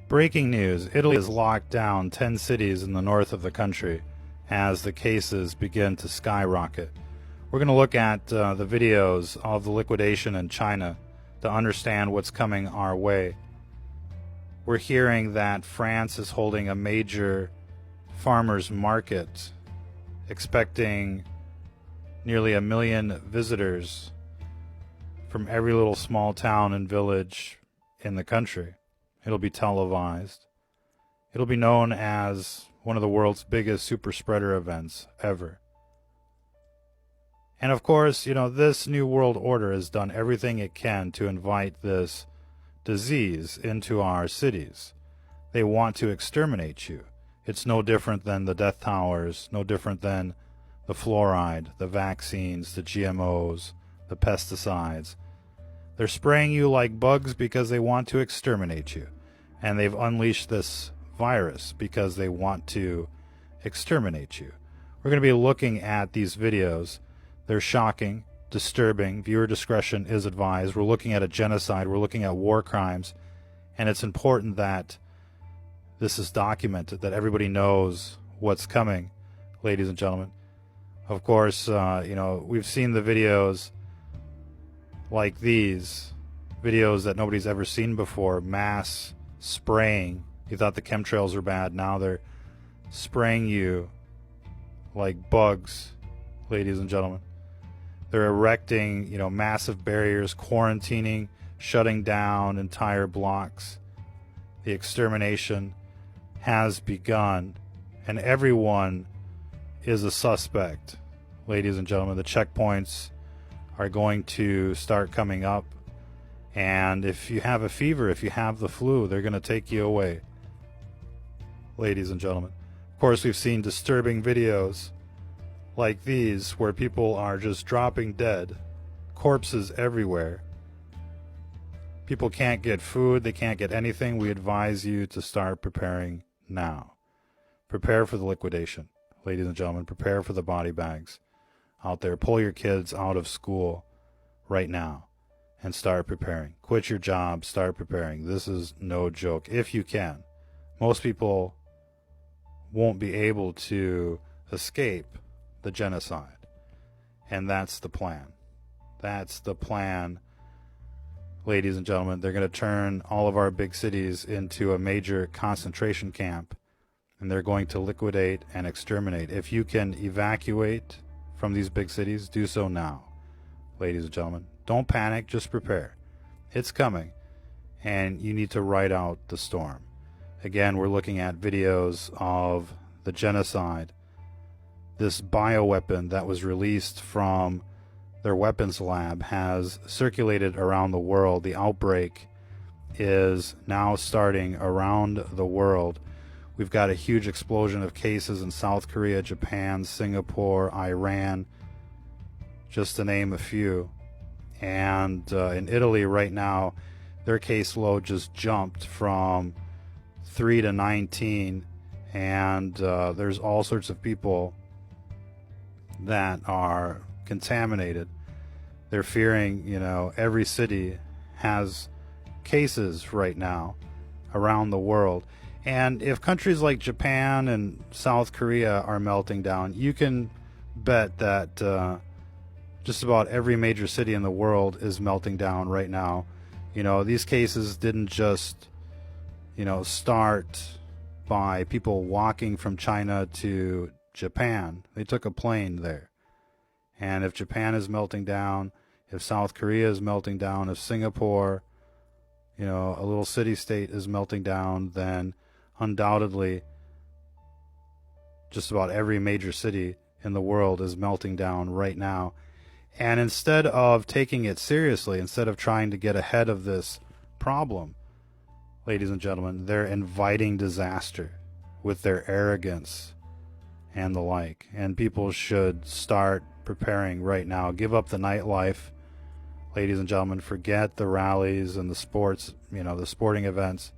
Breaking news, Italy has locked down 10 cities in the north of the country as the cases begin to skyrocket. We're going to look at the videos of the liquidation in China to understand what's coming our way. We're hearing that France is holding a major farmers market, expecting nearly 1 million visitors from every little small town and village in the country. It'll be televised. It'll be known as one of the world's biggest super spreader events ever. And of course, this new world order has done everything it can to invite this disease into our cities. They want to exterminate you. It's no different than the death towers, no different than the fluoride, the vaccines, the GMOs, the pesticides. They're spraying you like bugs because they want to exterminate you. And they've unleashed this virus because they want to exterminate you. We're going to be looking at these videos. They're shocking, disturbing. Viewer discretion is advised. We're looking at a genocide. We're looking at war crimes. And it's important that this is documented, that everybody knows what's coming, ladies and gentlemen. Of course, we've seen the videos like these, videos that nobody's ever seen before, mass spraying. You thought the chemtrails were bad. Now they're spraying you like bugs, ladies and gentlemen. They're erecting, massive barriers, quarantining, shutting down entire blocks. The extermination has begun, and everyone is a suspect, ladies and gentlemen. The checkpoints are going to start coming up, and if you have a fever, if you have the flu, they're going to take you away, ladies and gentlemen. Of course, we've seen disturbing videos like these where people are just dropping dead, corpses everywhere. People can't get food, they can't get anything. We advise you to start preparing now. Prepare for the liquidation, ladies and gentlemen. Prepare for the body bags out there. Pull your kids out of school right now and start preparing. Quit your job, start preparing. This is no joke, if you can. Most people won't be able to escape the genocide, and that's the plan. That's the plan, ladies and gentlemen. They're going to turn all of our big cities into a major concentration camp, and they're going to liquidate and exterminate. If you can evacuate from these big cities, do so now, ladies and gentlemen. Don't panic, just prepare. It's coming, and you need to ride out the storm. Again, we're looking at videos of the genocide, this bioweapon that was released from their weapons lab has circulated around the world. The outbreak is now starting around the world. We've got a huge explosion of cases in South Korea, Japan, Singapore, Iran, just to name a few. And in Italy right now, their caseload just jumped from 3 to 19, and there's all sorts of people that are contaminated. They're fearing, every city has cases right now around the world. And if countries like Japan and South Korea are melting down, you can bet that just about every major city in the world is melting down right now. These cases didn't just, start by people walking from China to Japan. They took a plane there. And if Japan is melting down, if South Korea is melting down, if Singapore, a little city-state is melting down, then undoubtedly just about every major city in the world is melting down right now. And instead of taking it seriously, instead of trying to get ahead of this problem, ladies and gentlemen, they're inviting disaster with their arrogance and the like. And people should start preparing right now. Give up the nightlife, ladies and gentlemen. Forget the rallies and the sports, the sporting events.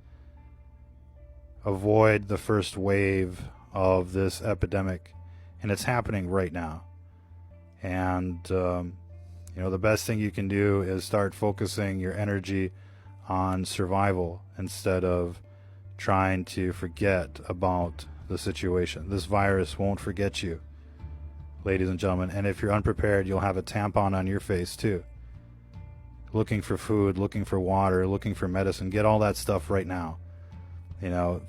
Avoid the first wave of this epidemic, and it's happening right now. And the best thing you can do is start focusing your energy on survival instead of trying to forget about the situation. This virus won't forget you, ladies and gentlemen. And if you're unprepared, you'll have a tampon on your face too. Looking for food, looking for water, looking for medicine. Get all that stuff right now.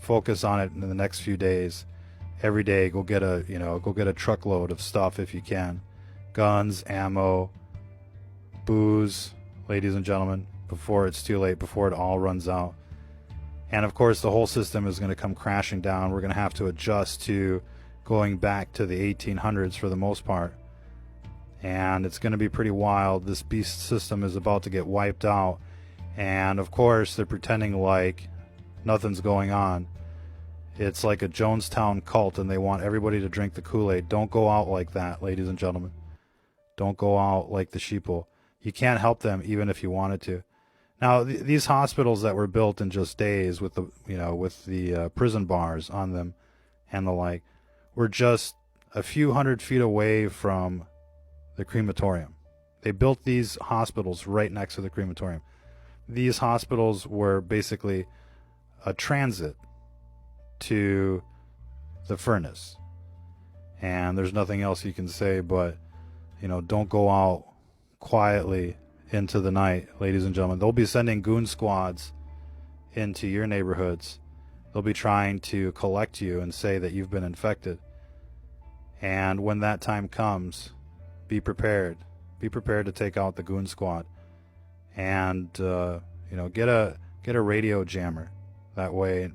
Focus on it in the next few days. Every day, go get a truckload of stuff if you can. Guns, ammo, booze, ladies and gentlemen, before it's too late, before it all runs out. And of course, the whole system is going to come crashing down. We're going to have to adjust to going back to the 1800s for the most part. And it's going to be pretty wild. This beast system is about to get wiped out. And of course, they're pretending like nothing's going on. It's like a Jonestown cult, and they want everybody to drink the Kool-Aid. Don't go out like that, ladies and gentlemen. Don't go out like the sheeple. You can't help them even if you wanted to. Now, these hospitals that were built in just days with the prison bars on them and the like were just a few hundred feet away from the crematorium. They built these hospitals right next to the crematorium. These hospitals were basically a transit to the furnace. And there's nothing else you can say but, don't go out quietly into the night, ladies and gentlemen. They'll be sending goon squads into your neighborhoods. They'll be trying to collect you and say that you've been infected. And when that time comes, be prepared. Be prepared to take out the goon squad. And get a radio jammer. That way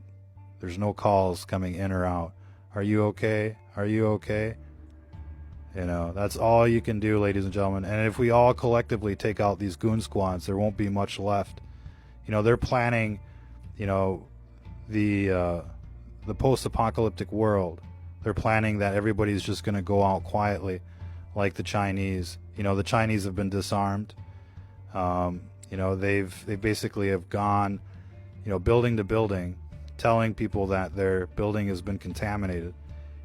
there's no calls coming in or out. Are you okay? Are you okay? That's all you can do, ladies and gentlemen. And if we all collectively take out these goon squads, there won't be much left. They're planning, the post-apocalyptic world. They're planning that everybody's just going to go out quietly, like the Chinese. The Chinese have been disarmed. They basically have gone, building to building, telling people that their building has been contaminated,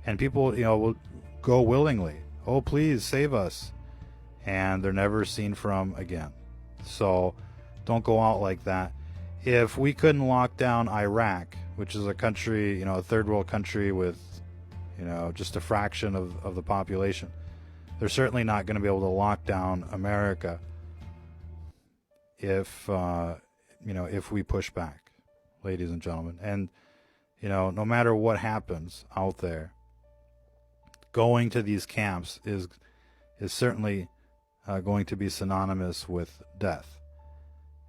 and people, will go willingly. Oh, please save us. And they're never seen from again. So don't go out like that. If we couldn't lock down Iraq, which is a country, a third world country with, just a fraction of the population, they're certainly not going to be able to lock down America if we push back, ladies and gentlemen. And, no matter what happens out there, going to these camps is certainly going to be synonymous with death.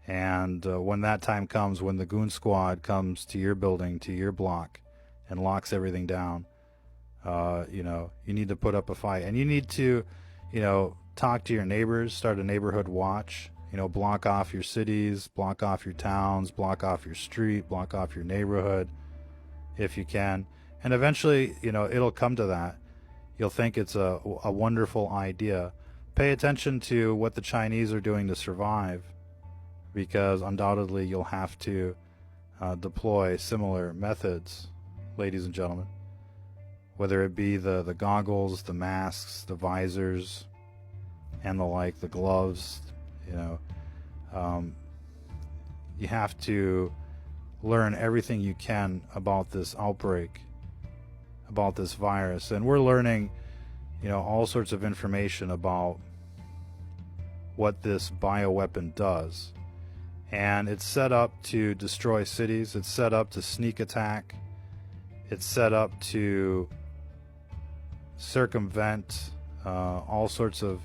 And when that time comes, when the goon squad comes to your building, to your block, and locks everything down, you need to put up a fight. And you need to, talk to your neighbors, start a neighborhood watch, block off your cities, block off your towns, block off your street, block off your neighborhood, if you can. And eventually, it'll come to that. You'll think it's a wonderful idea. Pay attention to what the Chinese are doing to survive, because undoubtedly you'll have to deploy similar methods, ladies and gentlemen. Whether it be the goggles, the masks, the visors, and the like, the gloves, you have to learn everything you can about this outbreak, about this virus. And we're learning, all sorts of information about what this bioweapon does. And it's set up to destroy cities. It's set up to sneak attack. It's set up to circumvent all sorts of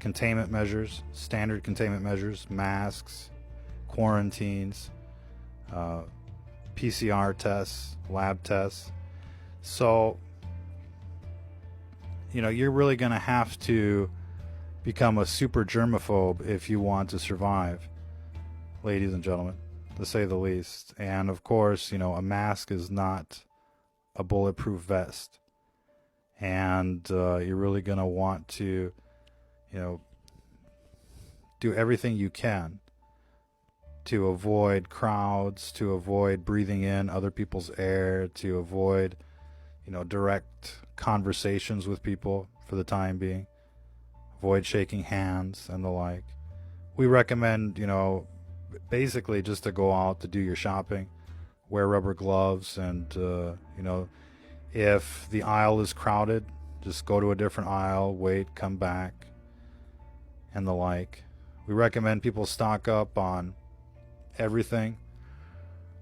containment measures, standard containment measures, masks, quarantines, PCR tests, lab tests. So, you're really going to have to become a super germaphobe if you want to survive, ladies and gentlemen, to say the least. And of course, a mask is not a bulletproof vest. And you're really going to want to, do everything you can to avoid crowds, to avoid breathing in other people's air, to avoid, direct conversations with people for the time being. Avoid shaking hands and the like. We recommend, basically just to go out to do your shopping, wear rubber gloves, and if the aisle is crowded, just go to a different aisle, wait, come back, and the like. We recommend people stock up on everything,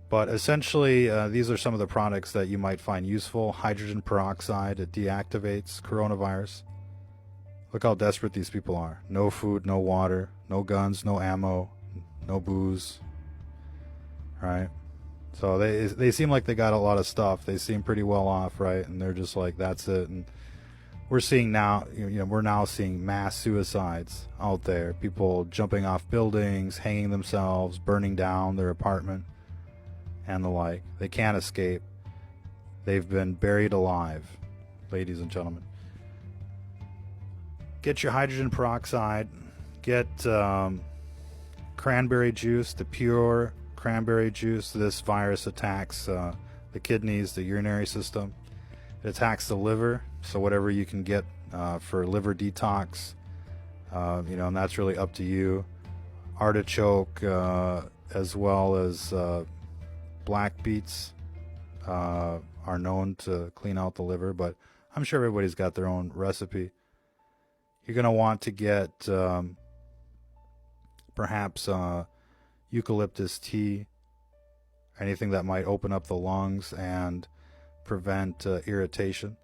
but essentially these are some of the products that you might find useful. Hydrogen peroxide, it deactivates coronavirus. Look how desperate these people are. No food, no water, no guns, no ammo, no booze. Right? So they seem like they got a lot of stuff. They seem pretty well off, right? And they're just like, that's it. And we're seeing now, we're now seeing mass suicides out there. People jumping off buildings, hanging themselves, burning down their apartment, and the like. They can't escape. They've been buried alive, ladies and gentlemen. Get your hydrogen peroxide. Get cranberry juice, the pure cranberry juice. This virus attacks the kidneys, the urinary system. It attacks the liver, so whatever you can get for liver detox, and that's really up to you. Artichoke, as well as black beets, are known to clean out the liver, but I'm sure everybody's got their own recipe. You're going to want to get perhaps eucalyptus tea, anything that might open up the lungs and prevent irritation,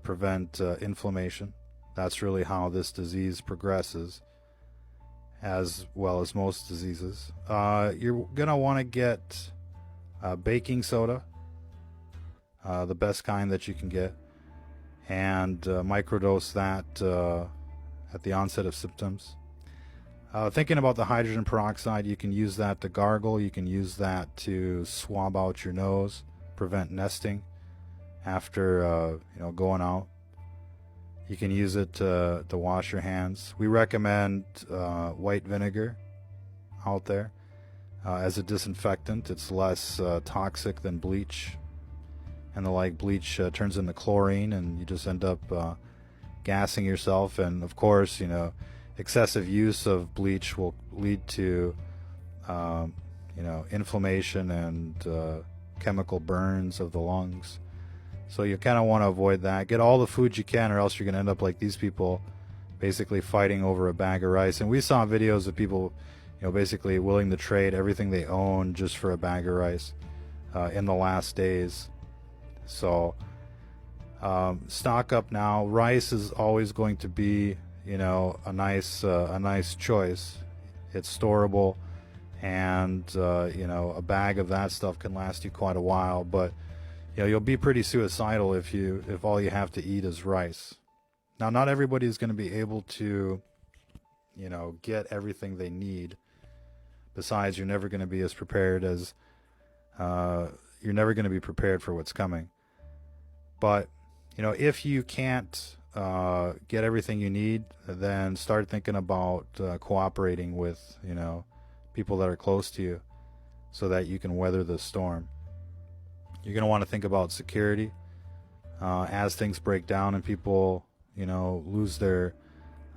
prevent inflammation. That's really how this disease progresses, as well as most diseases. You're going to want to get baking soda, the best kind that you can get, and microdose that at the onset of symptoms. Thinking about the hydrogen peroxide, you can use that to gargle. You can use that to swab out your nose, prevent nesting after going out. You can use it to wash your hands. We recommend white vinegar out there as a disinfectant. It's less toxic than bleach, and the like. Bleach turns into chlorine, and you just end up gassing yourself. And of course, excessive use of bleach will lead to inflammation and chemical burns of the lungs. So you kind of want to avoid that. Get all the food you can, or else you're going to end up like these people, basically fighting over a bag of rice. And we saw videos of people basically willing to trade everything they own just for a bag of rice in the last days. So stock up now. Rice is always going to be a nice choice. It's storable, and a bag of that stuff can last you quite a while. But you'll be pretty suicidal if all you have to eat is rice. Now, not everybody is going to be able to get everything they need. Besides, you're never going to be as prepared as you're never going to be prepared for what's coming. But if you can't get everything you need, then start thinking about cooperating with people that are close to you, so that you can weather the storm. You're going to want to think about security as things break down and people lose their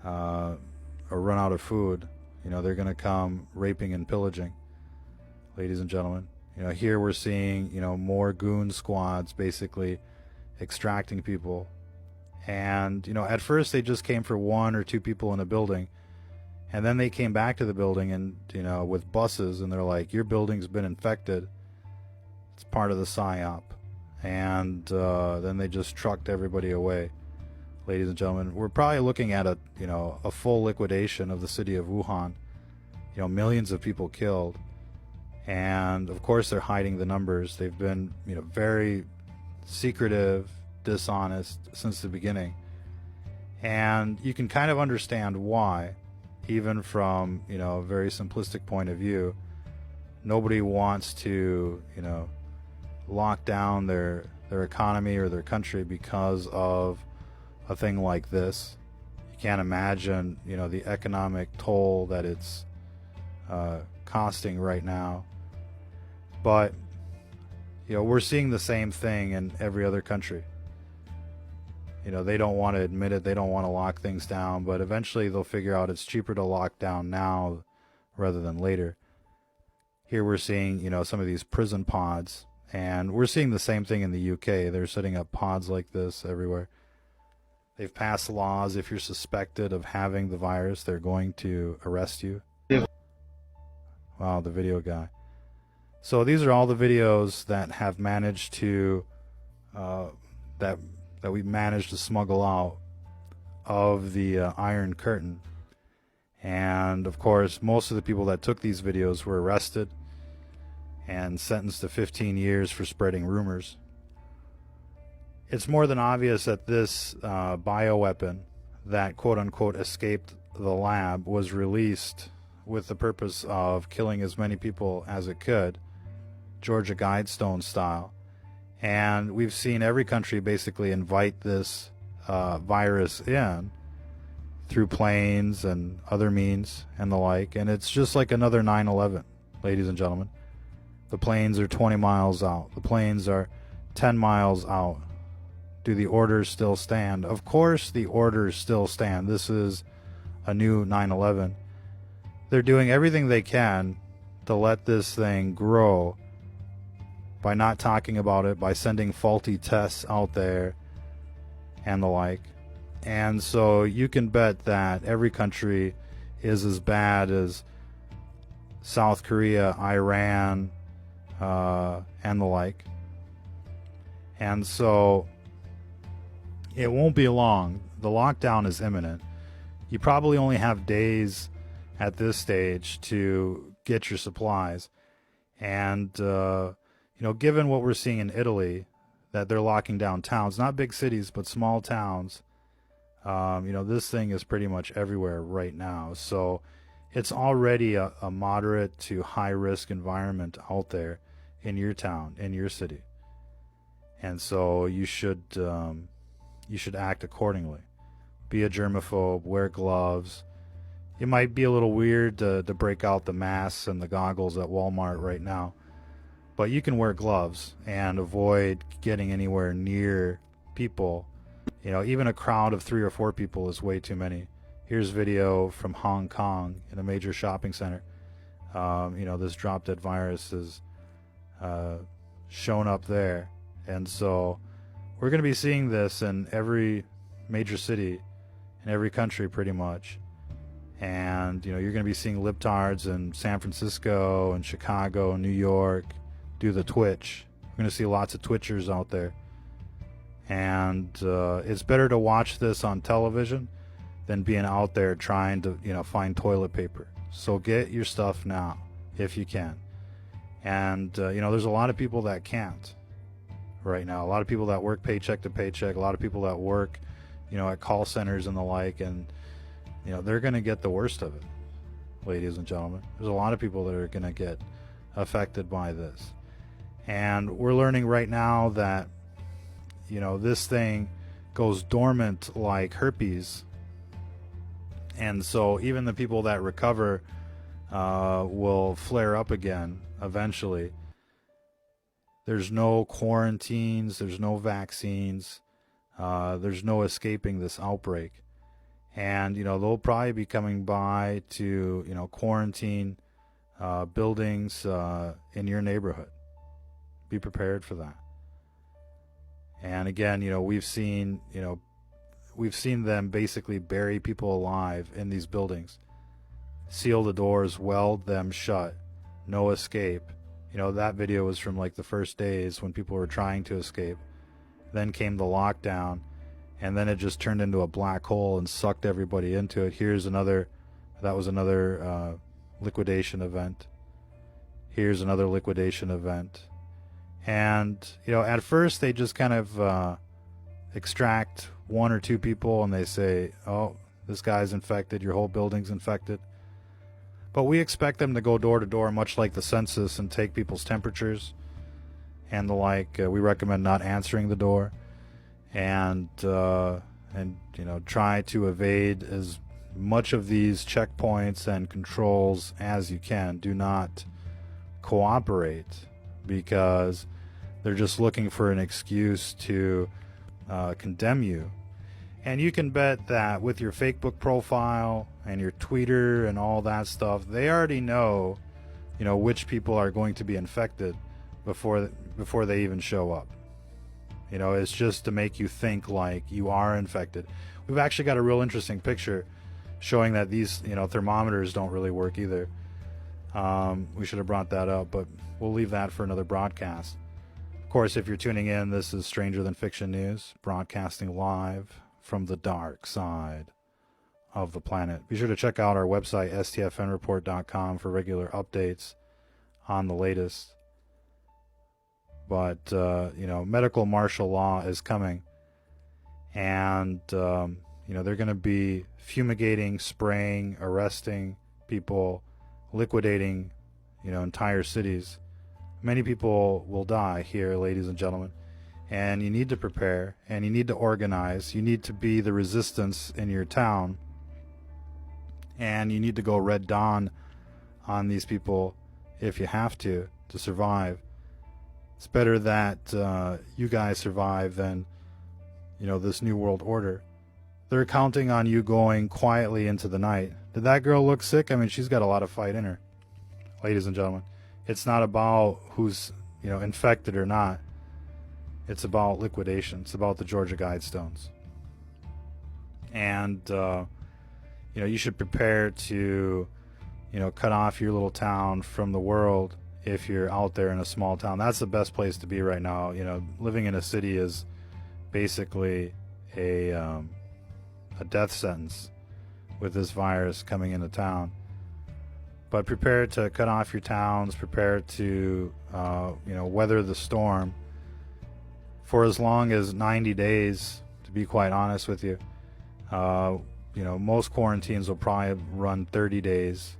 or run out of food. They're going to come raping and pillaging, ladies and gentlemen. Here we're seeing more goon squads basically extracting people. And at first they just came for 1 or 2 people in a building, and then they came back to the building and with buses, and they're like, your building's been infected, it's part of the psyop. And then they just trucked everybody away. Ladies and gentlemen, we're probably looking at a full liquidation of the city of Wuhan. Millions of people killed, and of course they're hiding the numbers. They've been very secretive, dishonest since the beginning, and you can kind of understand why, even from a very simplistic point of view. Nobody wants to lock down their economy or their country because of a thing like this. You can't imagine the economic toll that it's costing right now. But we're seeing the same thing in every other country. They don't want to admit it. They don't want to lock things down, but eventually they'll figure out it's cheaper to lock down now rather than later. Here we're seeing, some of these prison pods, and we're seeing the same thing in the UK. They're setting up pods like this everywhere. They've passed laws. If you're suspected of having the virus, they're going to arrest you. Wow, the video guy. So these are all the videos that have managed to that we've managed to smuggle out of the Iron Curtain. And of course, most of the people that took these videos were arrested and sentenced to 15 years for spreading rumors. It's more than obvious that this bioweapon that quote-unquote escaped the lab was released with the purpose of killing as many people as it could, Georgia Guidestone style. And we've seen every country basically invite this virus in through planes and other means and the like. And it's just like another 9/11, ladies and gentlemen. The planes are 20 miles out. The planes are 10 miles out. Do the orders still stand? Of course the orders still stand. This is a new 9/11. They're doing everything they can to let this thing grow by not talking about it, by sending faulty tests out there and the like. And so you can bet that every country is as bad as South Korea, Iran, and the like. And so it won't be long. The lockdown is imminent. You probably only have days at this stage to get your supplies. And, given what we're seeing in Italy, that they're locking down towns, not big cities, but small towns, this thing is pretty much everywhere right now. So it's already a moderate to high risk environment out there in your town, in your city. And so you should act accordingly. Be a germaphobe, wear gloves. It might be a little weird to break out the masks and the goggles at Walmart right now, but you can wear gloves and avoid getting anywhere near people. Even a crowd of 3 or 4 people is way too many. Here's video from Hong Kong in a major shopping center. This drop dead virus is shown up there. And so we're going to be seeing this in every major city in every country pretty much. And, you're going to be seeing libtards in San Francisco and Chicago and New York do the Twitch. We're going to see lots of Twitchers out there. And it's better to watch this on television than being out there trying to, find toilet paper. So get your stuff now if you can. And, there's a lot of people that can't right now. A lot of people that work paycheck to paycheck. A lot of people that work, at call centers and the like. And, they're going to get the worst of it, ladies and gentlemen. There's a lot of people that are going to get affected by this. And we're learning right now that, this thing goes dormant like herpes. And so even the people that recover will flare up again eventually. There's no quarantines. There's no vaccines. There's no escaping this outbreak. And, they'll probably be coming by to, quarantine buildings in your neighborhood. Be prepared for that. And again, we've seen them basically bury people alive in these buildings, seal the doors, weld them shut, no escape. That video was from like the first days when people were trying to escape. Then came the lockdown, and then it just turned into a black hole and sucked everybody into it. That was another liquidation event. Here's another liquidation event. And, at first they just kind of extract 1 or 2 people and they say, oh, this guy's infected, your whole building's infected. But we expect them to go door to door, much like the census, and take people's temperatures and the like. We recommend not answering the door and try to evade as much of these checkpoints and controls as you can. Do not cooperate, because they're just looking for an excuse to condemn you. And you can bet that with your Facebook profile and your Twitter and all that stuff, they already know which people are going to be infected before they even show up. It's just to make you think like you are infected. We've actually got a real interesting picture showing that these, thermometers don't really work either. We should have brought that up, but we'll leave that for another broadcast. Of course, if you're tuning in, this is Stranger Than Fiction News, broadcasting live from the dark side of the planet. Be sure to check out our website, stfnreport.com, for regular updates on the latest. But, medical martial law is coming. And, they're going to be fumigating, spraying, arresting people, liquidating, entire cities. Many people will die here, ladies and gentlemen. And you need to prepare, and you need to organize. You need to be the resistance in your town. And you need to go Red Dawn on these people if you have to survive. It's better that you guys survive than, this new world order. They're counting on you going quietly into the night. Did that girl look sick? I mean, she's got a lot of fight in her. Ladies and gentlemen, it's not about who's, infected or not. It's about liquidation. It's about the Georgia Guidestones. And, you should prepare to, cut off your little town from the world if you're out there in a small town. That's the best place to be right now. Living in a city is basically a death sentence with this virus coming into town. But prepare to cut off your towns. Prepare to, weather the storm for as long as 90 days, to be quite honest with you. Most quarantines will probably run 30 days,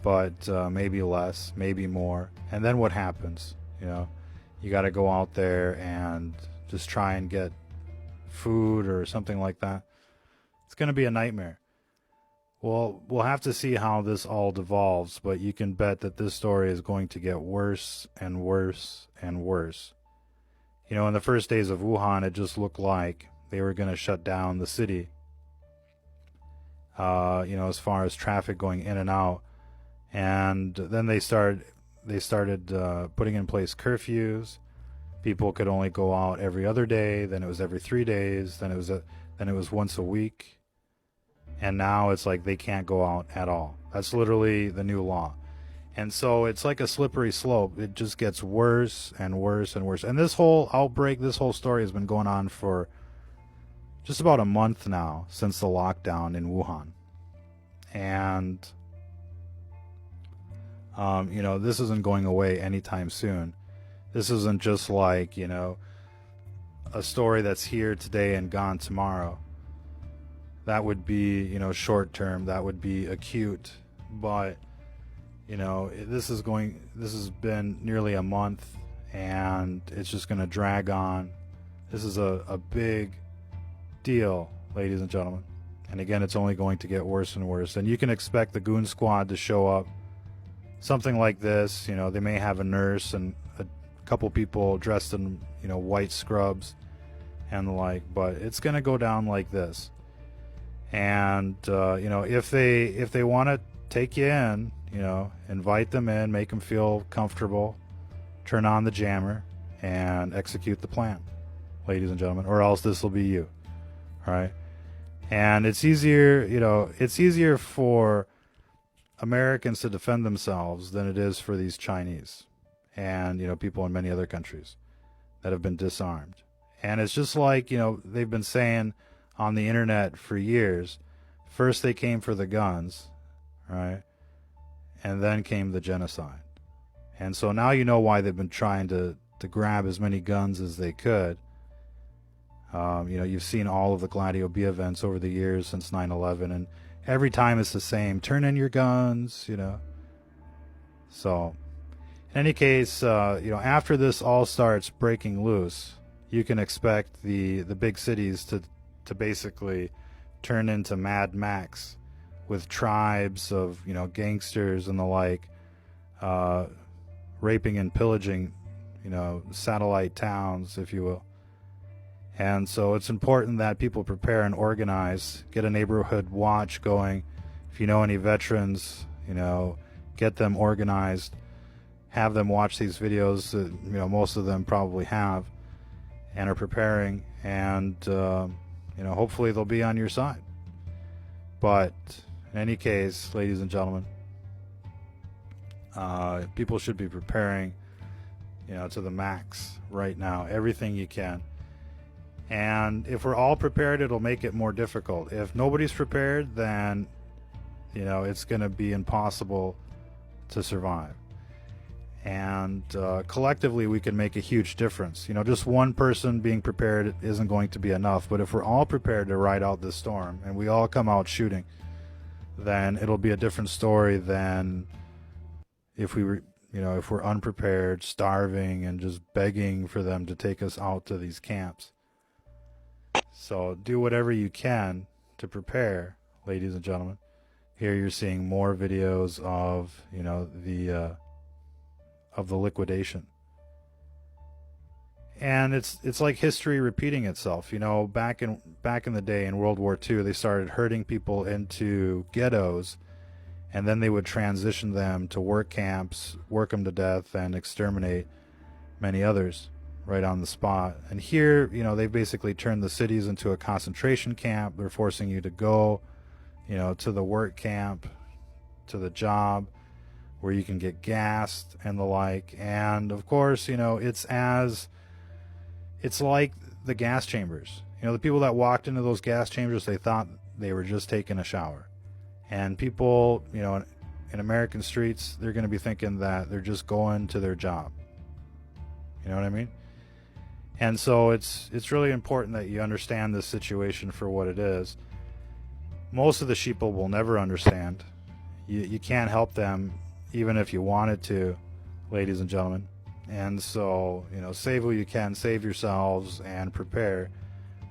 but maybe less, maybe more. And then what happens? You got to go out there and just try and get food or something like that. It's going to be a nightmare. Well, we'll have to see how this all devolves, but you can bet that this story is going to get worse and worse and worse. In the first days of Wuhan, it just looked like they were going to shut down the city. As far as traffic going in and out. And then they started putting in place curfews. People could only go out every other day. Then it was every 3 days. Then it was once a week. And now it's like they can't go out at all. That's literally the new law. And so it's like a slippery slope. It just gets worse and worse and worse. And this whole outbreak, this whole story has been going on for just about a month now since the lockdown in Wuhan. And, this isn't going away anytime soon. This isn't just like, a story that's here today and gone tomorrow. That would be, short term. That would be acute. But, this has been nearly a month, and it's just going to drag on. This is a big deal, ladies and gentlemen. And again, it's only going to get worse and worse. And you can expect the goon squad to show up. Something like this, they may have a nurse and a couple people dressed in, white scrubs and the like. But it's going to go down like this. And, if they want to take you in, invite them in, make them feel comfortable, turn on the jammer, and execute the plan, ladies and gentlemen. Or else this will be you. All right. And it's easier for Americans to defend themselves than it is for these Chinese and, people in many other countries that have been disarmed. And it's just like, they've been saying on the internet for years, first they came for the guns, right? And then came the genocide. And so now you know why they've been trying to grab as many guns as they could. You've seen all of the Gladio B events over the years since 9/11, and every time it's the same. Turn in your guns, So, in any case, after this all starts breaking loose, you can expect the big cities to basically turn into Mad Max with tribes of, gangsters and the like, raping and pillaging, satellite towns, if you will. And so it's important that people prepare and organize, get a neighborhood watch going. If you know any veterans, get them organized, have them watch these videos that most of them probably have and are preparing, and hopefully they'll be on your side. But in any case, ladies and gentlemen, people should be preparing to the max right now, everything you can. And if we're all prepared, it'll make it more difficult. If nobody's prepared, then it's going to be impossible to survive. And collectively we can make a huge difference. Just one person being prepared isn't going to be enough, but if we're all prepared to ride out this storm and we all come out shooting, then it'll be a different story than if we were if we're unprepared, starving, and just begging for them to take us out to these camps. So do whatever you can to prepare, ladies and gentlemen. Here you're seeing more videos of the liquidation, and it's like history repeating itself. Back in the day in World War II, they started herding people into ghettos, and then they would transition them to work camps, work them to death, and exterminate many others right on the spot. And here, they've basically turned the cities into a concentration camp. They're forcing you to go, to the work camp, to the job, where you can get gassed and the like. And of course, it's like the gas chambers. The people that walked into those gas chambers, they thought they were just taking a shower. And people, in American streets, they're going to be thinking that they're just going to their job. You know what I mean? And so it's really important that you understand this situation for what it is. Most of the sheeple will never understand. You can't help them, even if you wanted to, ladies and gentlemen. And so, save what you can, save yourselves, and prepare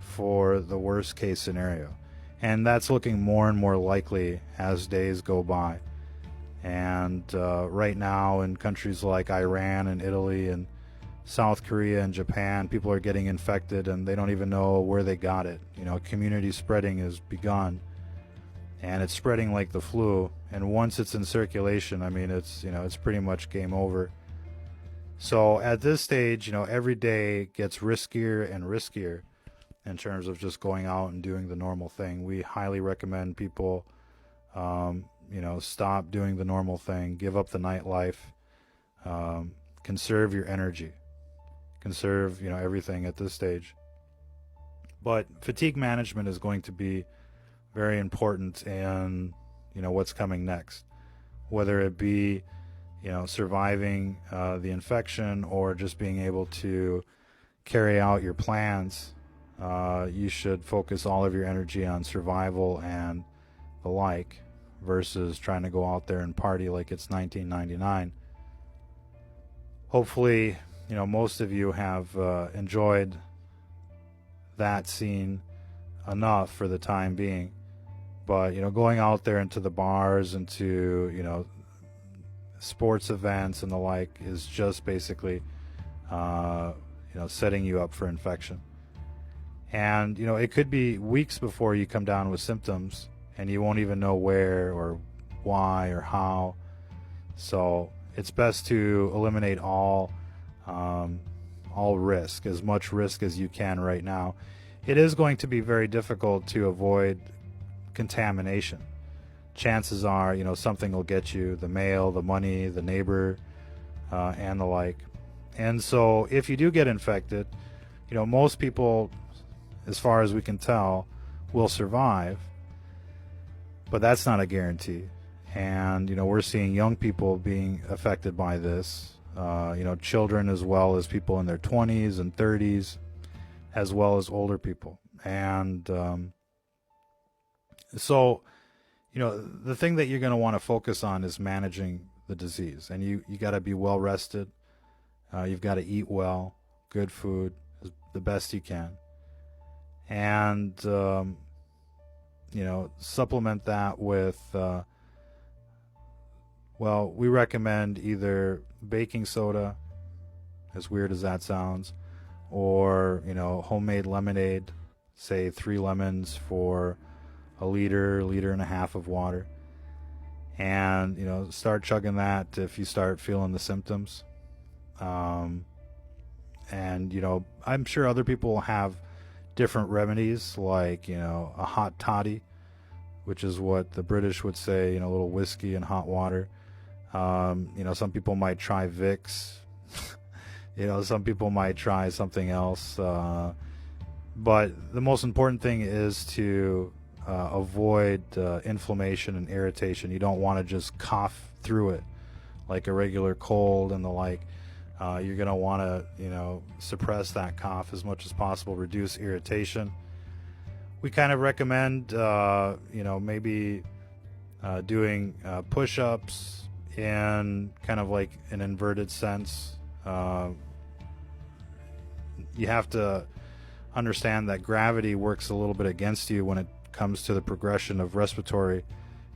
for the worst case scenario. And that's looking more and more likely as days go by. And right now in countries like Iran and Italy and South Korea and Japan, people are getting infected and they don't even know where they got it. Community spreading has begun, and it's spreading like the flu. And once it's in circulation, it's pretty much game over. So at this stage, every day gets riskier and riskier in terms of just going out and doing the normal thing. We highly recommend people, stop doing the normal thing, give up the nightlife, conserve your energy, conserve, everything at this stage. But fatigue management is going to be very important in, what's coming next, whether it be, surviving the infection or just being able to carry out your plans. You should focus all of your energy on survival and the like, versus trying to go out there and party like it's 1999. Hopefully, most of you have enjoyed that scene enough for the time being. But, going out there into the bars and to, sports events and the like is just basically, setting you up for infection. And, it could be weeks before you come down with symptoms, and you won't even know where or why or how. So it's best to eliminate all risk, as much risk as you can right now. It is going to be very difficult to avoid contamination. Chances are, something will get you, the mail, the money, the neighbor, and the like. And so if you do get infected, most people, as far as we can tell, will survive, but that's not a guarantee. And, we're seeing young people being affected by this, children as well as people in their 20s and 30s, as well as older people. And so, the thing that you're going to want to focus on is managing the disease. And you got to be well rested. You've got to eat well, good food, the best you can. And, supplement that with, we recommend either baking soda, as weird as that sounds, or, homemade lemonade, say 3 lemons for a liter and a half of water. and start chugging that if you start feeling the symptoms. Um, and I'm sure other people have different remedies, like a hot toddy, which is what the British would say, a little whiskey and hot water. Some people might try Vicks. Some people might try something else. But the most important thing is to avoid inflammation and irritation. You don't want to just cough through it like a regular cold and the like. You're going to want to, suppress that cough as much as possible, reduce irritation. We kind of recommend, maybe doing push-ups in kind of like an inverted sense. You have to understand that gravity works a little bit against you when it comes to the progression of respiratory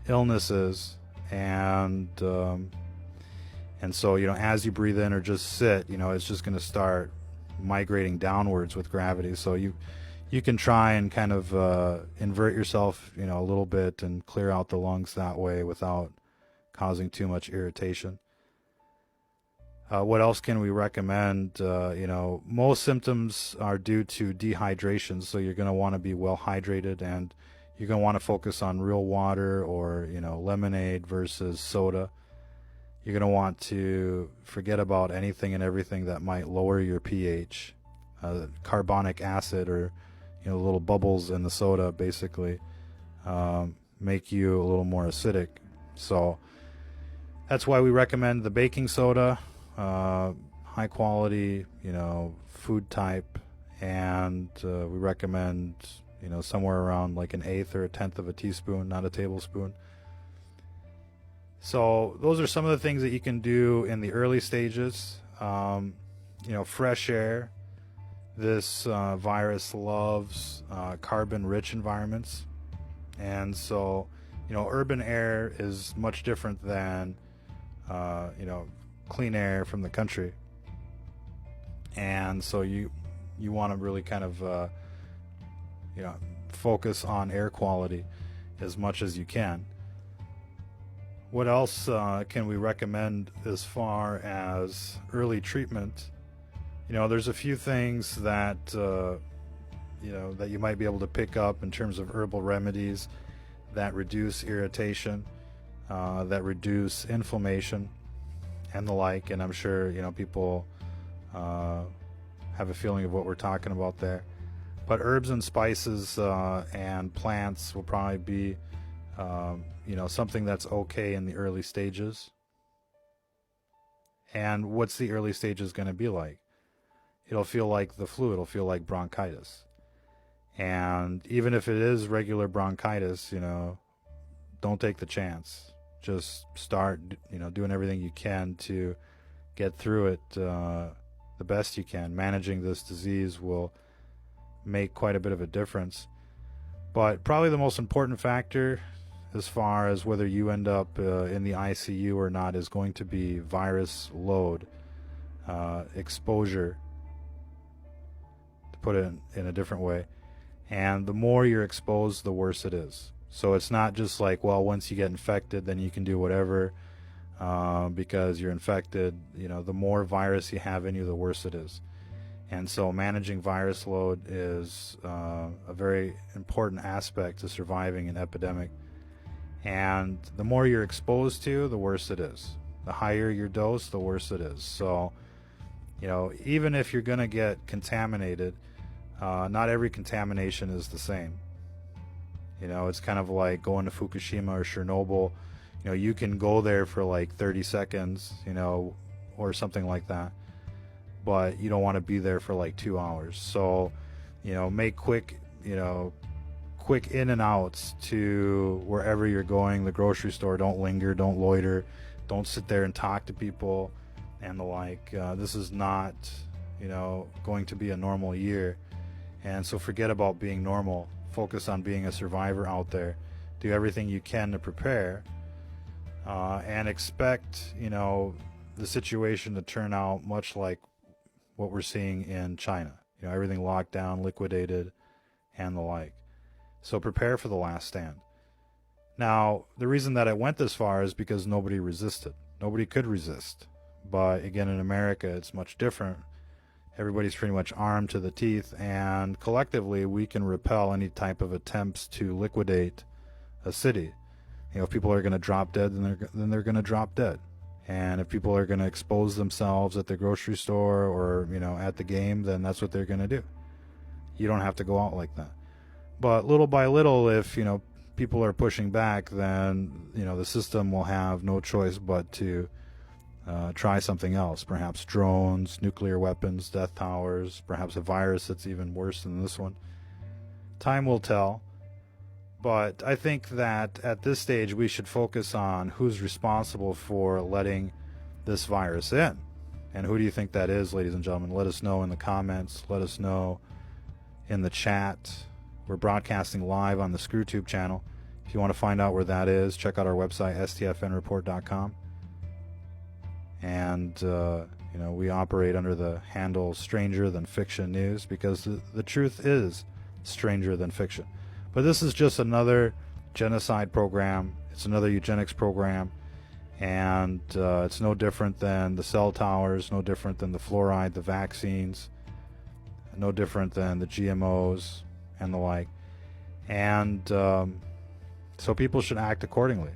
illnesses, and so as you breathe in or just sit, it's just going to start migrating downwards with gravity. So you can try and kind of invert yourself a little bit and clear out the lungs that way without causing too much irritation. What else can we recommend? Most symptoms are due to dehydration, so you're going to want to be well hydrated, and you're going to want to focus on real water or lemonade versus soda. You're going to want to forget about anything and everything that might lower your pH. Carbonic acid or little bubbles in the soda basically make you a little more acidic. So that's why we recommend the baking soda, high quality, food type, and we recommend, somewhere around like an eighth or a tenth of a teaspoon, not a tablespoon. So those are some of the things that you can do in the early stages. Fresh air. This virus loves carbon-rich environments, and so urban air is much different than clean air from the country. And so you want to really kind of focus on air quality as much as you can. What else can we recommend as far as early treatment? There's a few things that that you might be able to pick up in terms of herbal remedies that reduce irritation, that reduce inflammation, and the like. And I'm sure people have a feeling of what we're talking about there. But herbs and spices and plants will probably be something that's okay in the early stages. And what's the early stages going to be like? It'll feel like the flu. It'll feel like bronchitis. And even if it is regular bronchitis, don't take the chance. Just start, doing everything you can to get through it the best you can. Managing this disease will make quite a bit of a difference. But probably the most important factor as far as whether you end up in the ICU or not is going to be virus load, exposure, to put it in a different way. And the more you're exposed, the worse it is. So it's not just like, well, once you get infected, then you can do whatever because you're infected. The more virus you have in you, the worse it is. And so managing virus load is a very important aspect to surviving an epidemic. And the more you're exposed to, the worse it is. The higher your dose, the worse it is. So, even if you're going to get contaminated, not every contamination is the same. It's kind of like going to Fukushima or Chernobyl. You can go there for like 30 seconds, or something like that. But you don't want to be there for like 2 hours. So, make quick in and outs to wherever you're going, the grocery store. Don't linger, don't loiter, don't sit there and talk to people and the like. This is not, going to be a normal year. And so forget about being normal. Focus on being a survivor out there. Do everything you can to prepare, and expect, the situation to turn out much like what we're seeing in China. Everything locked down, liquidated, and the like. So prepare for the last stand. Now, the reason that it went this far is because nobody resisted. Nobody could resist. But again, in America, it's much different. Everybody's pretty much armed to the teeth, and collectively, we can repel any type of attempts to liquidate a city. If people are going to drop dead, then they're going to drop dead. And if people are going to expose themselves at the grocery store or at the game, then that's what they're going to do. You don't have to go out like that. But little by little, if people are pushing back, then the system will have no choice but to try something else. Perhaps drones, nuclear weapons, death towers, perhaps a virus that's even worse than this one. Time will tell. But I think that at this stage we should focus on who's responsible for letting this virus in. And who do you think that is, ladies and gentlemen? Let us know in the comments. Let us know in the chat. We're broadcasting live on the ScrewTube channel. If you want to find out where that is, check out our website, stfnreport.com. And, we operate under the handle Stranger Than Fiction News because the truth is stranger than fiction. But this is just another genocide program. It's another eugenics program. And it's no different than the cell towers, no different than the fluoride, the vaccines, no different than the GMOs and the like. And so people should act accordingly.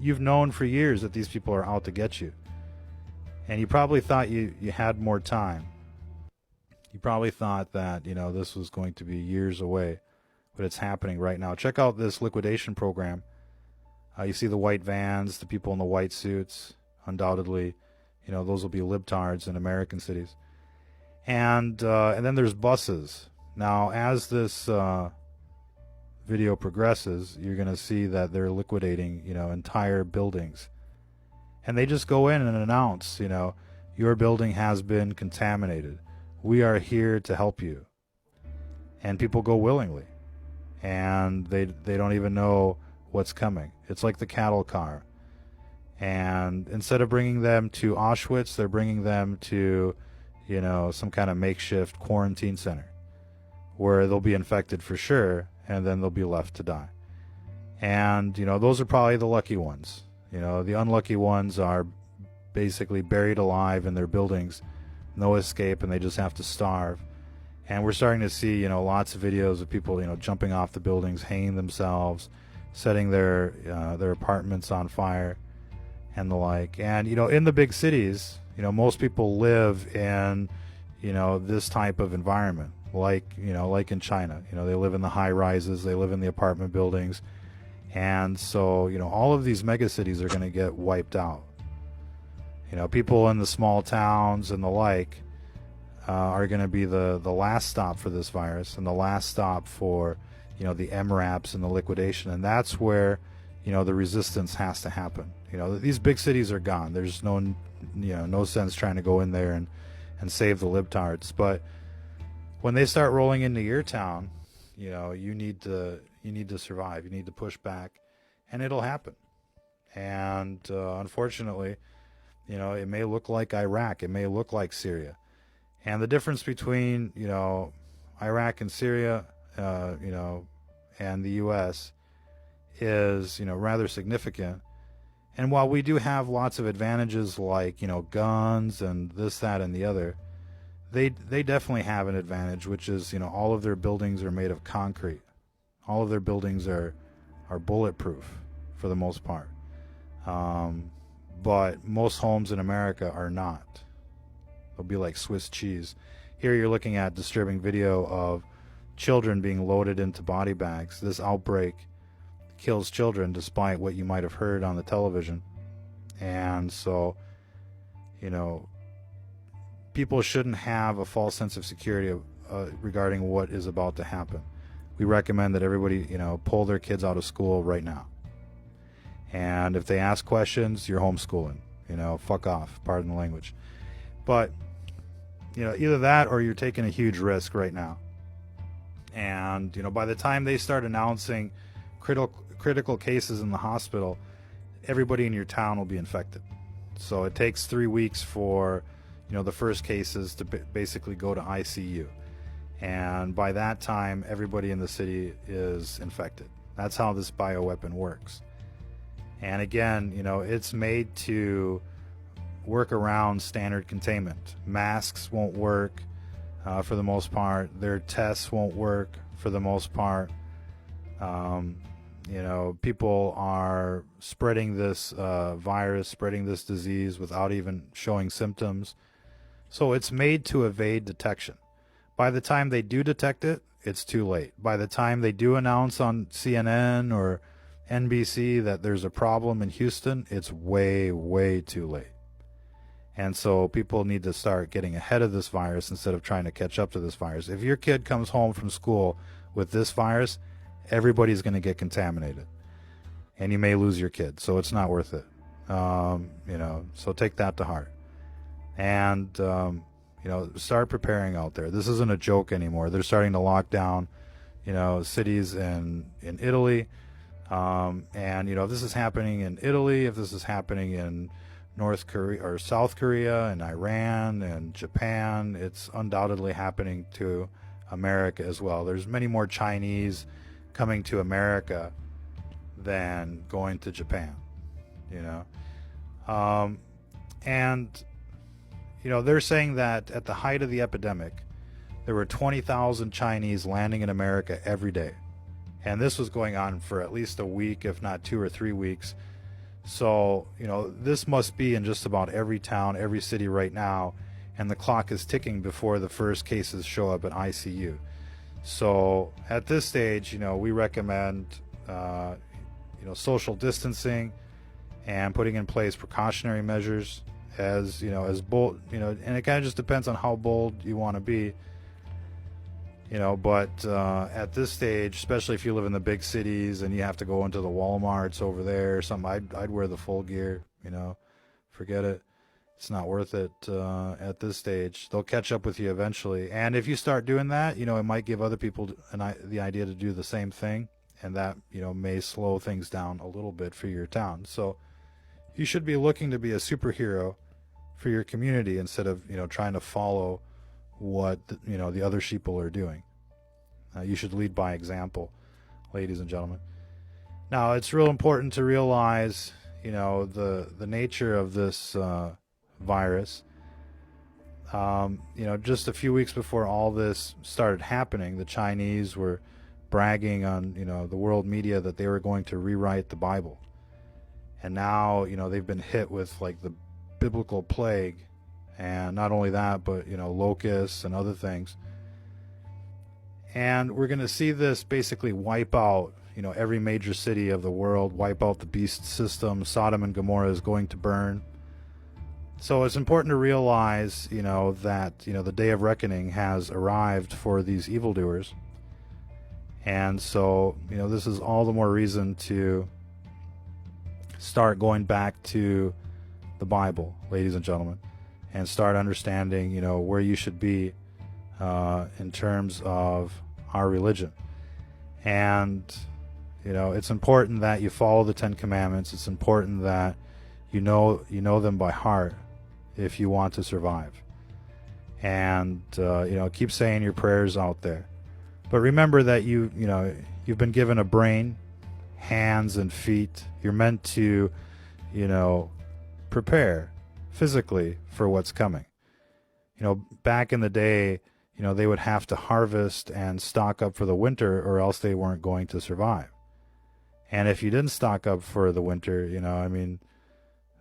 You've known for years that these people are out to get you. And you probably thought you had more time. You probably thought that, this was going to be years away. But it's happening right now. Check out this liquidation program. You see the white vans, the people in the white suits. Undoubtedly, those will be libtards in American cities. And then there's buses. Now, as this video progresses, you're going to see that they're liquidating, entire buildings. And they just go in and announce, your building has been contaminated. We are here to help you. And people go willingly. And they don't even know what's coming. It's like the cattle car. And instead of bringing them to Auschwitz, they're bringing them to, some kind of makeshift quarantine center where they'll be infected for sure, and then they'll be left to die. And, those are probably the lucky ones. The unlucky ones are basically buried alive in their buildings, no escape, and they just have to starve. And we're starting to see, lots of videos of people, jumping off the buildings, hanging themselves, setting their apartments on fire, and the like. And in the big cities, most people live in, this type of environment, like in China. They live in the high rises, they live in the apartment buildings, and so all of these mega cities are going to get wiped out. People in the small towns and the like. Are going to be the last stop for this virus and the last stop for the MRAPs and the liquidation, and that's where the resistance has to happen. These big cities are gone. There's no sense trying to go in there and save the libtards. But when they start rolling into your town, you need to survive. You need to push back, and it'll happen. And unfortunately, it may look like Iraq. It may look like Syria. And the difference between, Iraq and Syria, and the U.S. is, rather significant. And while we do have lots of advantages like, guns and this, that, and the other, they definitely have an advantage, which is, all of their buildings are made of concrete. All of their buildings are bulletproof for the most part. But most homes in America are not. They'll be like Swiss cheese. Here you're looking at disturbing video of children being loaded into body bags. This outbreak kills children despite what you might have heard on the television. And so, people shouldn't have a false sense of security regarding what is about to happen. We recommend that everybody, pull their kids out of school right now. And if they ask questions, you're homeschooling. Fuck off, pardon the language. But, either that or you're taking a huge risk right now. And, by the time they start announcing critical cases in the hospital, everybody in your town will be infected. So it takes 3 weeks for, the first cases to basically go to ICU. And by that time, everybody in the city is infected. That's how this bioweapon works. And again, it's made to work around standard containment. Masks won't work for the most part. Their tests won't work for the most part. People are spreading this virus, spreading this disease without even showing symptoms. So it's made to evade detection. By the time they do detect it, it's too late. By the time they do announce on CNN or NBC that there's a problem in Houston, it's way, way too late. And so people need to start getting ahead of this virus instead of trying to catch up to this virus. If your kid comes home from school with this virus, everybody's going to get contaminated. And you may lose your kid, so it's not worth it. So take that to heart. And, start preparing out there. This isn't a joke anymore. They're starting to lock down, cities in Italy. If this is happening in Italy, if this is happening in North Korea or South Korea and Iran and Japan, it's undoubtedly happening to America as well. There's many more Chinese coming to America than going to Japan, they're saying that at the height of the epidemic, there were 20,000 Chinese landing in America every day. And this was going on for at least a week, if not 2 or 3 weeks. So, this must be in just about every town, every city right now, and the clock is ticking before the first cases show up at ICU. So, at this stage, we recommend, social distancing and putting in place precautionary measures as bold, and it kind of just depends on how bold you want to be. But at this stage, especially if you live in the big cities and you have to go into the Walmarts over there or something, I'd wear the full gear, forget it. It's not worth it at this stage. They'll catch up with you eventually. And if you start doing that, it might give other people the idea to do the same thing. And that, may slow things down a little bit for your town. So you should be looking to be a superhero for your community instead of, trying to follow what the other sheeple are doing. You should lead by example, ladies and gentlemen. Now, it's real important to realize, the nature of this virus. Just a few weeks before all this started happening, the Chinese were bragging on, the world media that they were going to rewrite the Bible. And now, they've been hit with like the biblical plague. And not only that, but, locusts and other things. And we're going to see this basically wipe out, every major city of the world, wipe out the beast system. Sodom and Gomorrah is going to burn. So it's important to realize, that, the day of reckoning has arrived for these evildoers. And so, this is all the more reason to start going back to the Bible, ladies and gentlemen. And start understanding, where you should be in terms of our religion. And, it's important that you follow the 10 Commandments. It's important that you know them by heart if you want to survive. And, keep saying your prayers out there. But remember that you've been given a brain, hands, and feet. You're meant to, prepare physically for what's coming. Back in the day, they would have to harvest and stock up for the winter or else they weren't going to survive. And if you didn't stock up for the winter,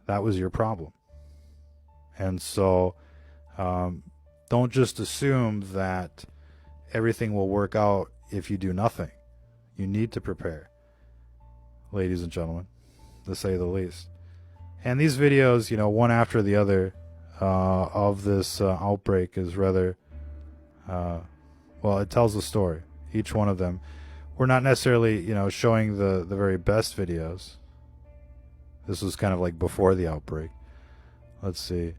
that was your problem. And so don't just assume that everything will work out if you do nothing. You need to prepare, ladies and gentlemen, to say the least. And these videos, one after the other of this outbreak is rather, it tells a story, each one of them. We're not necessarily, showing the very best videos. This was kind of like before the outbreak. Let's see.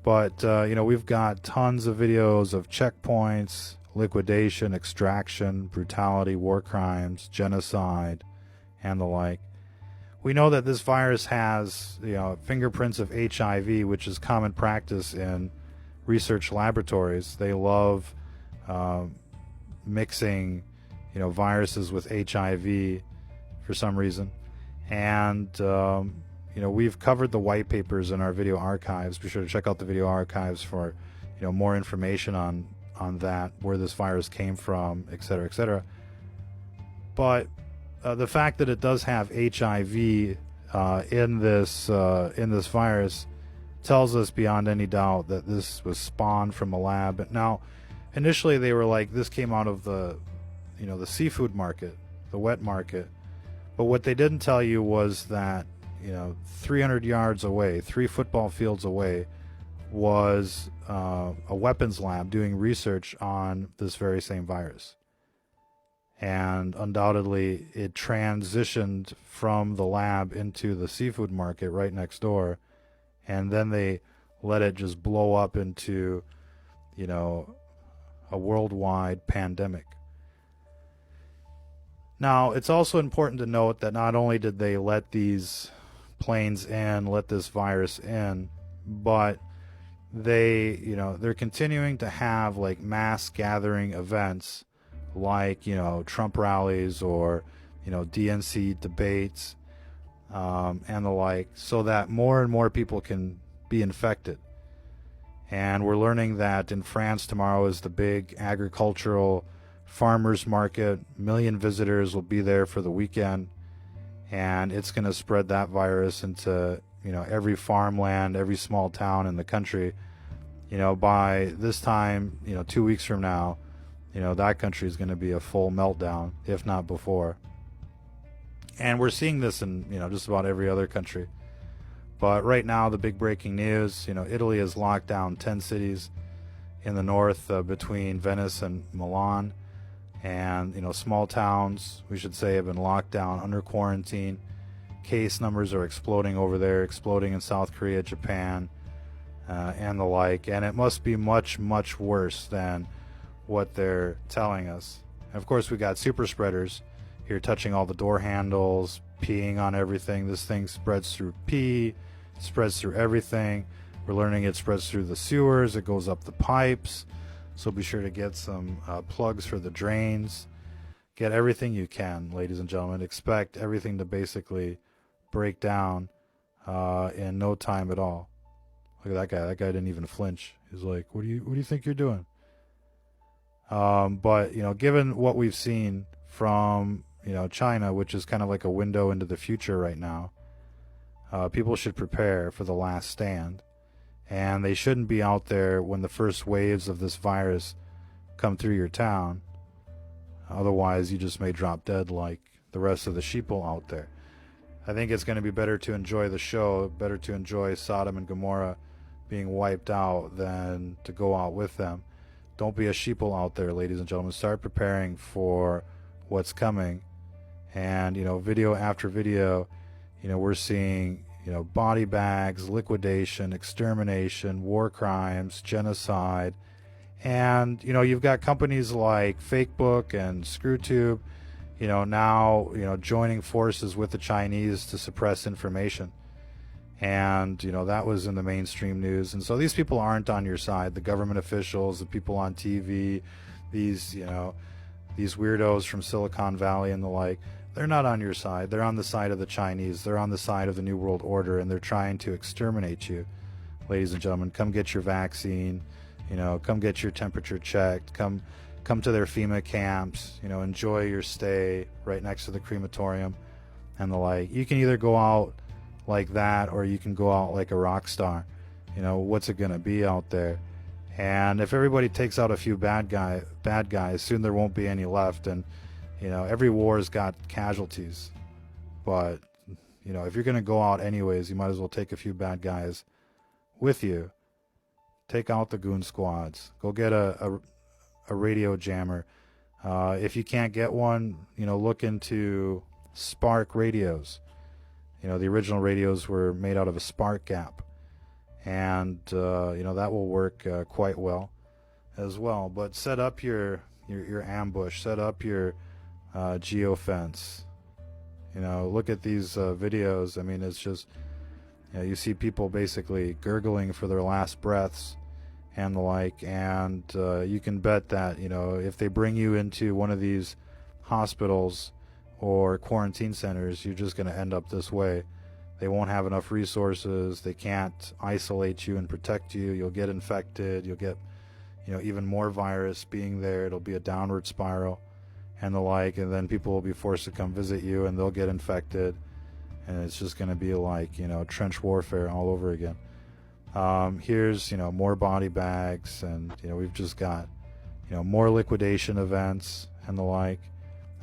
But, we've got tons of videos of checkpoints, liquidation, extraction, brutality, war crimes, genocide, and the like. We know that this virus has, fingerprints of HIV, which is common practice in research laboratories. They love mixing, viruses with HIV for some reason. And we've covered the white papers in our video archives. Be sure to check out the video archives for more information on that, where this virus came from, etc., etc. But the fact that it does have HIV in this virus tells us beyond any doubt that this was spawned from a lab. Now, initially they were like, this came out of the seafood market, the wet market. But what they didn't tell you was that 300 yards away, 3 football fields away, was a weapons lab doing research on this very same virus. And undoubtedly it transitioned from the lab into the seafood market right next door, and then they let it just blow up into a worldwide pandemic. Now, it's also important to note that not only did they let these planes in, let this virus in, but they're continuing to have like mass gathering events like Trump rallies or DNC debates and the like, so that more and more people can be infected. And we're learning that in France tomorrow is the big agricultural farmers market. 1 million visitors will be there for the weekend, and it's going to spread that virus into every farmland, every small town in the country. By this time, 2 weeks from now, that country is going to be a full meltdown, if not before. And we're seeing this in just about every other country. But right now, the big breaking news, Italy has locked down 10 cities in the north between Venice and Milan. And small towns, we should say, have been locked down, under quarantine. Case numbers are exploding over there, exploding in South Korea, Japan, and the like. And it must be much, much worse than what they're telling us. And of course, we got super spreaders here touching all the door handles, peeing on everything. This thing spreads through pee, spreads through everything. We're learning it spreads through the sewers, it goes up the pipes. So be sure to get some plugs for the drains. Get everything you can, ladies and gentlemen. Expect everything to basically break down in no time at all. Look at that guy. That guy didn't even flinch. He's like, "What do you think you're doing?" But given what we've seen from China, which is kind of like a window into the future right now, people should prepare for the last stand. And they shouldn't be out there when the first waves of this virus come through your town. Otherwise, you just may drop dead like the rest of the sheeple out there. I think it's going to be better to enjoy the show, better to enjoy Sodom and Gomorrah being wiped out than to go out with them. Don't be a sheeple out there, ladies and gentlemen. Start preparing for what's coming. And, video after video, we're seeing body bags, liquidation, extermination, war crimes, genocide. And, you've got companies like Fakebook and ScrewTube, now, joining forces with the Chinese to suppress information. And, that was in the mainstream news. And so these people aren't on your side. The government officials, the people on TV, these weirdos from Silicon Valley and the like, they're not on your side. They're on the side of the Chinese. They're on the side of the New World Order, and they're trying to exterminate you. Ladies and gentlemen, come get your vaccine. Come get your temperature checked. Come to their FEMA camps. Enjoy your stay right next to the crematorium and the like. You can either go out like that, or you can go out like a rock star. What's it going to be out there? And if everybody takes out a few bad guys, soon there won't be any left. And every war's got casualties, but if you're going to go out anyways, you might as well take a few bad guys with you. Take out the goon squads. Go get a radio jammer. If you can't get one, look into Spark radios. The original radios were made out of a spark gap, and that will work quite well as well. But set up your ambush. Set up your geofence. Look at these videos. I mean, it's just you see people basically gurgling for their last breaths and the like, and you can bet that if they bring you into one of these hospitals or quarantine centers, you're just going to end up this way. They won't have enough resources. They can't isolate you and protect you. You'll get infected. You'll get, even more virus being there. It'll be a downward spiral and the like. And then people will be forced to come visit you and they'll get infected. And it's just going to be like, trench warfare all over again. Here's, more body bags, and, we've just got, more liquidation events and the like.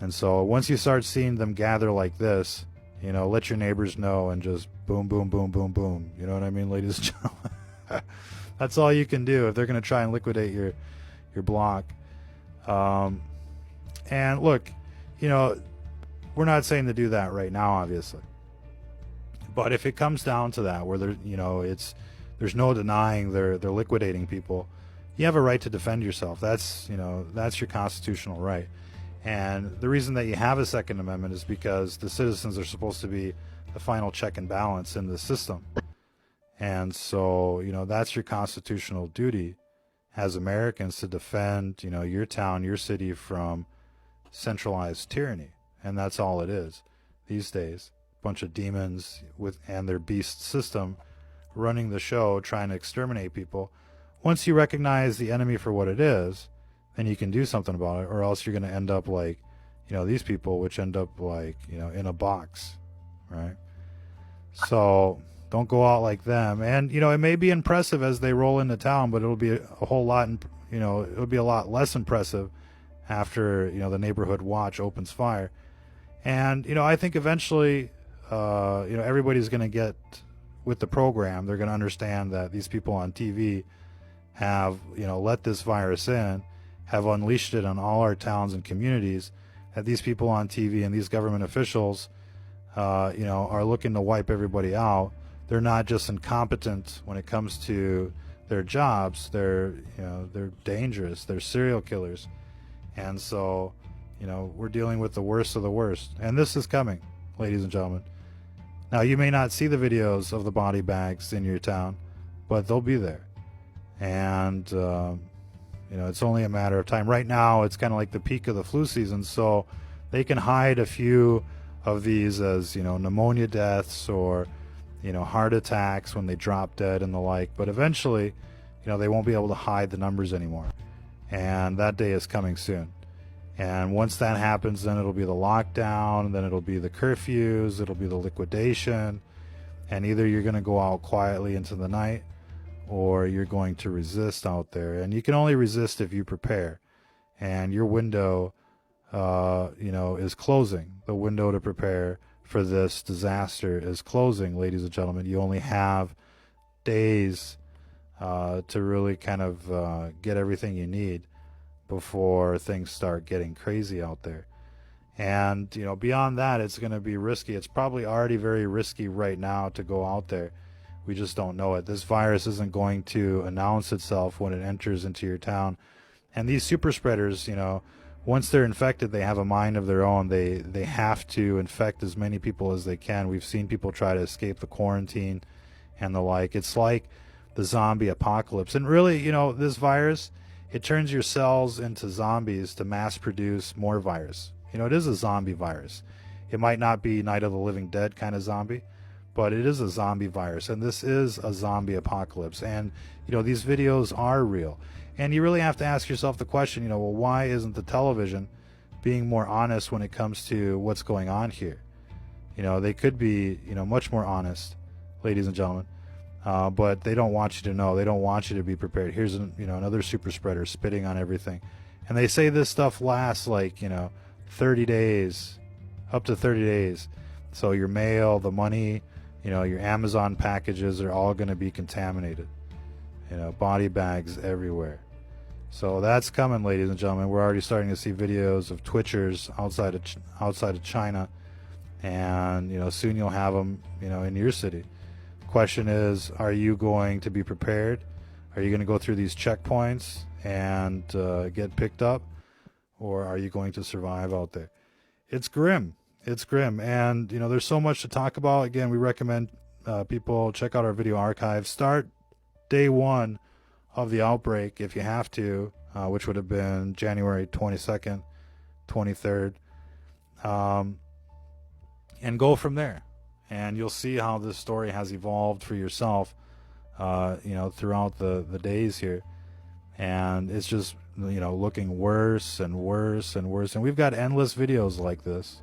And so once you start seeing them gather like this, let your neighbors know and just boom, boom, boom, boom, boom. You know what I mean, ladies and gentlemen? That's all you can do if they're going to try and liquidate your block. And look, we're not saying to do that right now, obviously. But if it comes down to that, where there's no denying they're liquidating people, you have a right to defend yourself. That's your constitutional right. And the reason that you have a Second Amendment is because the citizens are supposed to be the final check and balance in the system. And so, that's your constitutional duty as Americans, to defend, your town, your city from centralized tyranny. And that's all it is these days. A bunch of demons and their beast system running the show, trying to exterminate people. Once you recognize the enemy for what it is, then you can do something about it, or else you're going to end up like, these people, which end up like, in a box, right? So don't go out like them. And, it may be impressive as they roll into town, but it'll be a whole lot, it'll be a lot less impressive after, the neighborhood watch opens fire. And, I think eventually, everybody's going to get with the program. They're going to understand that these people on TV have, let this virus in, have unleashed it on all our towns and communities, that these people on TV and these government officials, are looking to wipe everybody out. They're not just incompetent when it comes to their jobs. They're dangerous. They're serial killers. And so, we're dealing with the worst of the worst. And this is coming, ladies and gentlemen. Now, you may not see the videos of the body bags in your town, but they'll be there. And, it's only a matter of time. Right now, it's kind of like the peak of the flu season, so they can hide a few of these as, pneumonia deaths or, heart attacks when they drop dead and the like. But eventually, they won't be able to hide the numbers anymore. And that day is coming soon. And once that happens, then it'll be the lockdown, then it'll be the curfews, it'll be the liquidation. And either you're going to go out quietly into the night, or you're going to resist out there. And you can only resist if you prepare. And your window, is closing. The window to prepare for this disaster is closing, ladies and gentlemen. You only have days to really kind of get everything you need before things start getting crazy out there. And, beyond that, it's going to be risky. It's probably already very risky right now to go out there. We just don't know it. This virus isn't going to announce itself when it enters into your town. And these super spreaders, once they're infected, they have a mind of their own. They have to infect as many people as they can. We've seen people try to escape the quarantine and the like. It's like the zombie apocalypse. And really, this virus, it turns your cells into zombies to mass produce more virus. It is a zombie virus. It might not be Night of the Living Dead kind of zombie, but it is a zombie virus, and this is a zombie apocalypse. And, these videos are real. And you really have to ask yourself the question, well, why isn't the television being more honest when it comes to what's going on here? They could be, much more honest, ladies and gentlemen, but they don't want you to know. They don't want you to be prepared. Here's, another super spreader spitting on everything. And they say this stuff lasts like, 30 days, up to 30 days. So your mail, the money, your Amazon packages are all going to be contaminated. Body bags everywhere. So that's coming, ladies and gentlemen. We're already starting to see videos of Twitchers outside of China, and soon you'll have them, in your city. Question is, are you going to be prepared? Are you going to go through these checkpoints and get picked up, or are you going to survive out there? It's grim. It's grim, and there's so much to talk about. Again, we recommend people check out our video archive. Start day one of the outbreak if you have to, which would have been January 22nd, 23rd, and go from there. And you'll see how this story has evolved for yourself, throughout the days here. And it's just, looking worse and worse and worse. And we've got endless videos like this,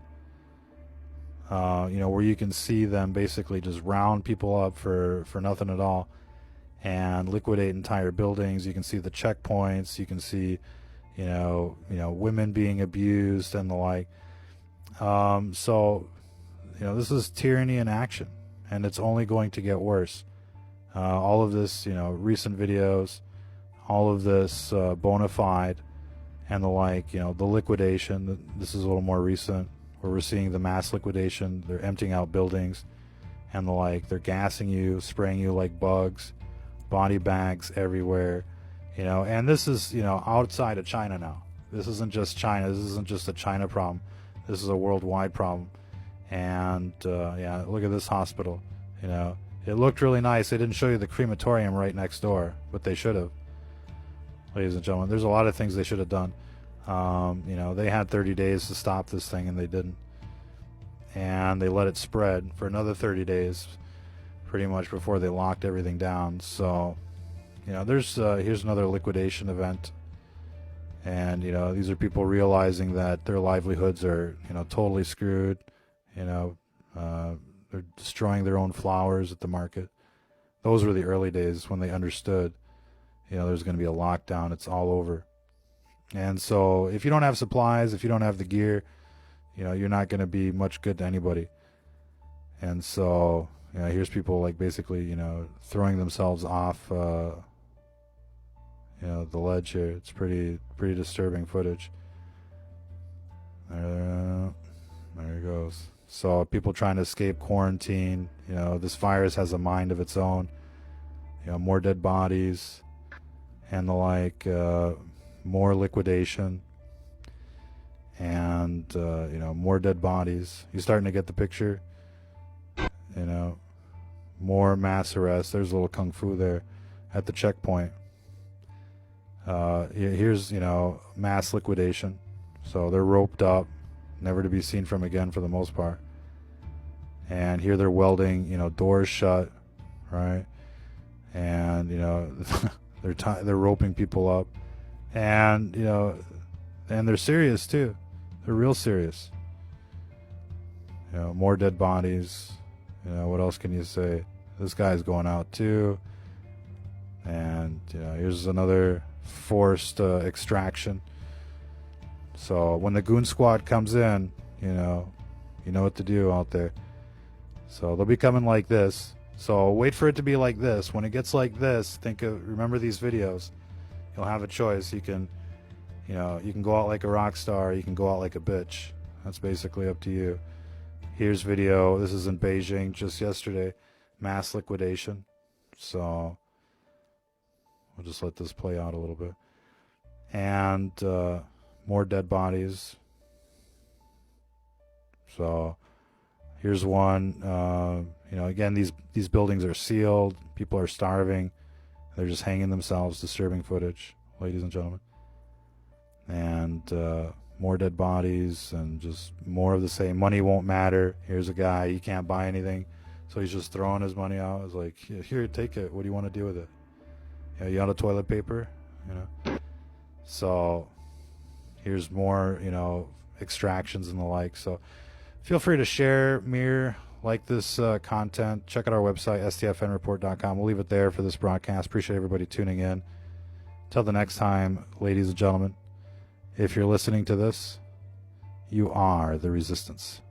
where you can see them basically just round people up for nothing at all and liquidate entire buildings. You can see the checkpoints. You can see, women being abused and the like. So, this is tyranny in action, and it's only going to get worse. All of this, recent videos, all of this bona fide and the like, the liquidation. This is a little more recent, where we're seeing the mass liquidation. They're emptying out buildings and the like. They're gassing you, spraying you like bugs, body bags everywhere, and this is, outside of China now. This isn't just China. This isn't just a China problem. This is a worldwide problem. And look at this hospital. It looked really nice. They didn't show you the crematorium right next door, but they should have. Ladies and gentlemen, there's a lot of things they should have done. They had 30 days to stop this thing, and they didn't. And they let it spread for another 30 days, pretty much, before they locked everything down. So, here's another liquidation event. And, these are people realizing that their livelihoods are, totally screwed. They're destroying their own flowers at the market. Those were the early days when they understood, there's going to be a lockdown. It's all over. And so if you don't have supplies, if you don't have the gear, you're not going to be much good to anybody. And so, here's people like basically, throwing themselves off, the ledge here. It's pretty disturbing footage. There it goes. So people trying to escape quarantine. This virus has a mind of its own. More dead bodies and the like, more liquidation, and more dead bodies. You starting to get the picture? More mass arrests. There's a little kung fu there at the checkpoint. Here's mass liquidation. So they're roped up, never to be seen from again for the most part. And here they're welding, doors shut, right? And they're roping people up, and and they're serious too. They're real serious. More dead bodies. What else can you say? This guy's going out too. And here's another forced extraction. So when the goon squad comes in, you know what to do out there. So they'll be coming like this. So wait for it to be like this. When it gets like this, remember these videos. You'll have a choice. You can go out like a rock star. You can go out like a bitch. That's basically up to you. Here's video. This is in Beijing just yesterday. Mass liquidation. So we'll just let this play out a little bit. And more dead bodies. So here's one. Again, these buildings are sealed. People are starving. They're just hanging themselves. Disturbing footage, ladies and gentlemen. And more dead bodies and just more of the same. Money won't matter. Here's a guy. He can't buy anything, so he's just throwing his money out. It's like, here, take it. What do you want to do with it? You out of toilet paper? So here's more, extractions and the like. So feel free to share, like this content. Check out our website, stfnreport.com. We'll leave it there for this broadcast. Appreciate everybody tuning in. Till the next time, ladies and gentlemen, if you're listening to this, you are the resistance.